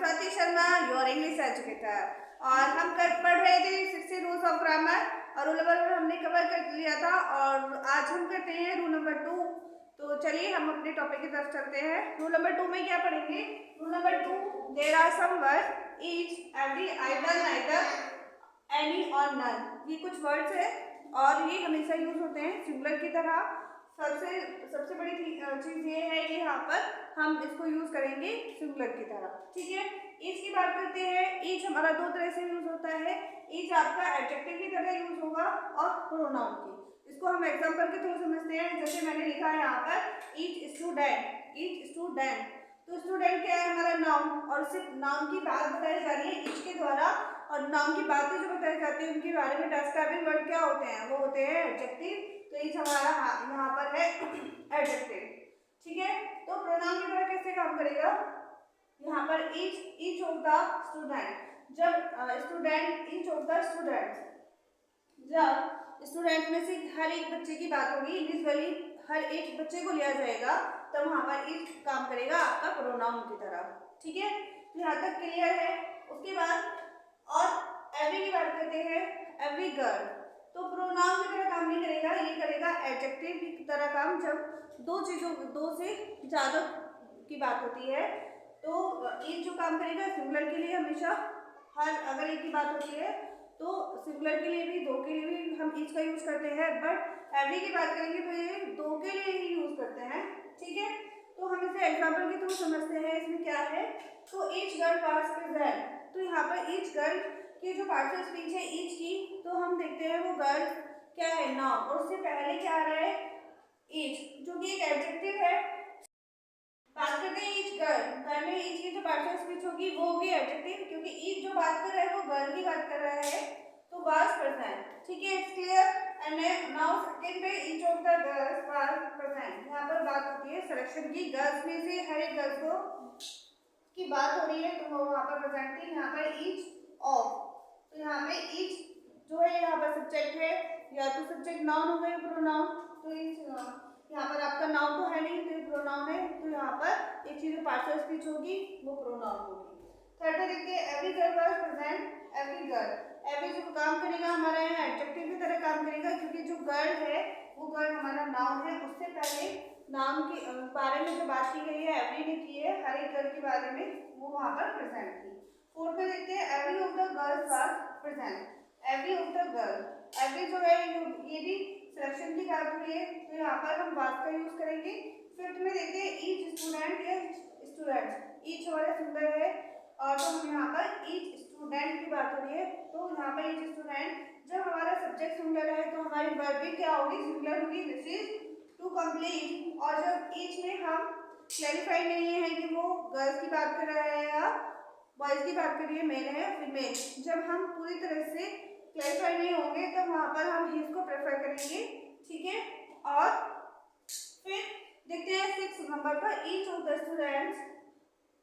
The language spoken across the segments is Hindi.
Swati Sharma, your English educator. और हम पढ़ रहे थे 60 रूल्स ऑफ ग्रामर और रूल नंबर 1 हमने कवर कर लिया था और आज हम करते हैं रूल नंबर 2। तो चलिए हम अपने टॉपिक की तरफ चलते हैं। रूल नंबर 2 में क्या पढ़ेंगे? Rule number 2, there are some word each, every, either, neither, any और नन। ये कुछ वर्ड्स है और ये हमेशा यूज होते हैं सिंगुलर की तरह। सबसे बड़ी चीज ये है कि यहाँ पर हम इसको यूज करेंगे सिंगुलर की तरह, ठीक है। ईच की बात करते हैं। ईच हमारा दो तरह से यूज होता है। ईच आपका एडजेक्टिव की तरह यूज होगा और प्रोनाउन की। इसको हम एग्जांपल के थ्रू समझते हैं। जैसे मैंने लिखा है यहाँ पर ईच स्टूडेंट, ईच स्टूडेंट। तो स्टूडेंट क्या है? हमारा नाउन, और सिर्फ नाउन की बात बताई जा रही है ईच के द्वारा। और नाउन की बातें जो बताई जाती है उनके बारे में डिस्क्राइबिंग वर्ड क्या होते हैं? वो होते हैं एडजेक्टिव। तो ईच हमारा यहाँ पर है एडजेक्टिव, ठीक है। तो प्रोनाउन की तरह कैसे काम करेगा? यहाँ पर ईच ऑफ द स्टूडेंट। जब student, each of the student, जब स्टूडेंट में से हर एक बच्चे की बात होगी, इंडिविजुअली हर एक बच्चे को लिया जाएगा, तब वहाँ पर ईच काम करेगा आपका प्रोनाउन की तरह, ठीक है। तो यहाँ तक क्लियर है। उसके बाद और एवरी की बात करते हैं। एवरी गर्ल तो प्रोनाउन की तरह काम नहीं करेगा, ये करेगा एडजेक्टिव की तरह काम। जब दो से ज़्यादा की बात होती है तो एक जो काम करेगा सिंगुलर के लिए हमेशा, हर अगर एक की बात होती है तो सिंगुलर के लिए भी, दो के लिए भी हम ईच का यूज करते हैं। बट एवरी की बात करेंगे तो ये दो के लिए ही यूज करते हैं, ठीक है। तो हम इसे एग्जाम्पल के थ्रू समझते हैं। इसमें क्या है? तो ईच गर्ल वाज प्रेजेंट। तो यहाँ पर ईच गर्ल की जो पार्ट ऑफ स्पीच है ईच की, तो हम देखते हैं वो गर्ल क्या है? नाउन। और उससे पहले क्या आ रहा है? ईच, जो कि एक एडजेक्टिव है। बात करते हैं ईच गर्ल। गर्ल में ईच की जो पार्ट ऑफ स्पीच होगी वो होगी एडजेक्टिव, क्योंकि ईच जो बात कर रहा है वो गर्ल की बात कर रहा है। तो वाज प्रेजेंट, ठीक है, it's clear. And now second पे each of the girls was present. यहाँ पर बात होती है सिलेक्शन की। गर्ल्स में से हर एक गर्ल को की बात हो रही है तो वो वहाँ पर प्रेजेंट थी। यहाँ पर ईच ऑफ, तो यहाँ पे ईच जो है यहाँ पर सब्जेक्ट है, या तो सब्जेक्ट नाउन हो गए प्रोनाउन। तो यहाँ पर आपका नाउन तो है नहीं, तो ये प्रोनाउन है। तो यहाँ पर एक चीज पार्शियल स्पीच होगी वो प्रोनाउन होगी। थर्ड पे देखते हैं every girl was present. Every girl, every जो काम करेगा हमारा यहाँ एडजेक्टिव की तरह काम करेगा, क्योंकि जो गर्ल है वो गर्ल हमारा नाउन है। उससे पहले नाम के बारे में जो बात की गई है एवरी ने की है, हर एक गर्ल के बारे में, वो वहाँ पर प्रेजेंट थी। फोर्थ पे देखते हैं every of the girls was present. Every of the girl, every जो है ये भी सिलेक्शन की बात हुई है, तो यहाँ पर हम वाज का यूज करेंगे। फिफ्थ में देखते हैं ईच स्टूडेंट या स्टूडेंट्स। ईच हमारा सिंगुलर है और तो हम यहाँ पर ईच स्टूडेंट की बात हो रही है, तो यहाँ पर ईच स्टूडेंट। जब हमारा सब्जेक्ट सिंगुलर है तो हमारी वर्ब भी क्या होगी? सिंगुलर होगी, दिस इज टू कंप्लीट। और जब ईच में हम क्लैरिफाई नहीं है कि वो गर्ल्स की बात कर रहा है या बॉयज की बात करिए, मेल है या फीमेल, जब हम पूरी तरह से क्लैरिफाई नहीं होंगे तो वहाँ पर हम हिज को प्रेफर करेंगे, ठीक है। और फिर देखते हैं 6 नंबर पर ईच ऑफ द स्टूडेंट्स।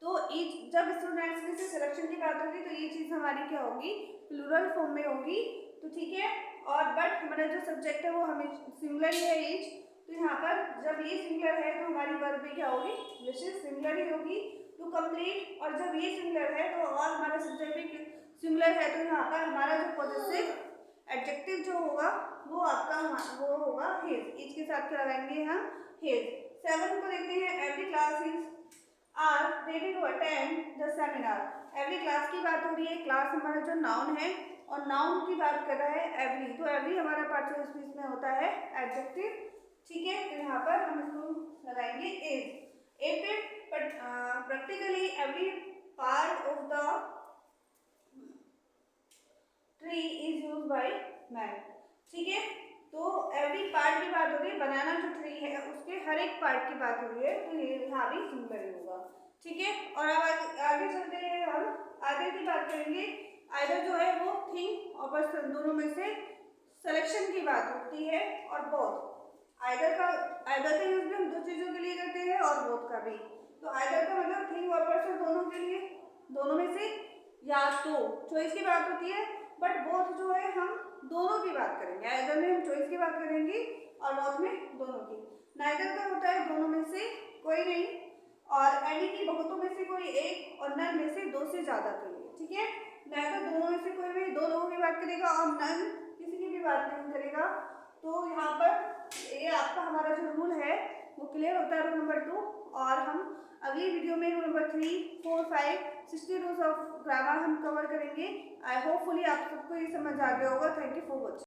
तो ईच, जब स्टूडेंट्स में से सिलेक्शन की बात होगी तो ये चीज़ हमारी क्या होगी? प्लूरल फॉर्म में होगी, तो ठीक है। और बट हमारा जो सब्जेक्ट है वो हमें सिंगुलर ही है ईच, तो यहाँ पर जब ये सिंगुलर है तो हमारी वर्ब भी क्या होगी? विशेष सिंगुलर ही होगी, टू कंप्लीट। और जब ये सिंगुलर है तो और हमारा सब्जेक्ट भी सिंगुलर है, तो यहाँ पर हमारा जो पॉजिटिव एडजेक्टिव जो होगा वो आपका वो होगा हिज। ईच के साथ क्या लगाएंगे हम? हिज। 7 को देखते हैं every class is are ready to attend the seminar. Every class की बात हो रही है। क्लास हमारा जो नाउन है और नाउन की बात कर रहा है एवरी, तो एवरी हमारा पार्ट ऑफ स्पीच में होता है एडजेक्टिव, ठीक है। तो यहाँ पर हम इसको लगाएंगे is. At practically every part of the tree is use by man, ठीक है। तो एवरी पार्ट की बात हो रही है, बनाना जो ट्री है उसके हर एक पार्ट की बात हो रही है, तो ये यहाँ भी सिंगुलर ही होगा, ठीक है। और अब आगे चलते हैं, हम आगे की बात करेंगे। आइदर जो है वो थिंग और पर्सन, दोनों में से सिलेक्शन की बात होती है। और बोथ, आइदर का यूज भी हम दो चीजों के लिए करते हैं और बोथ का भी। तो आइदर का मतलब थिंग और पर्सन दोनों के लिए, दोनों में से या तो चॉइस की बात होती है। बट बोथ जो है हम दोनों की बात करेंगे। आइदर में हम चॉइस की बात करेंगे और बोथ में दोनों की। नाइदर का होता है दोनों में से कोई नहीं, और एनी की बहुतों में से कोई कोई एक और नन में से दो से ज़्यादा के लिए, ठीक है। ना तो दोनों में से कोई भी दो लोगों की बात करेगा और नन किसी की भी बात नहीं करेगा। तो यहाँ पर ये आपका हमारा जो रूल है वो क्लियर होता है, रूल नंबर 2। और हम अगली वीडियो में rule number 3, 4, 5, 60 rules of grammar हम कवर करेंगे। आई होपफुली आप सबको ये समझ आ गया होगा। Thank you for watching.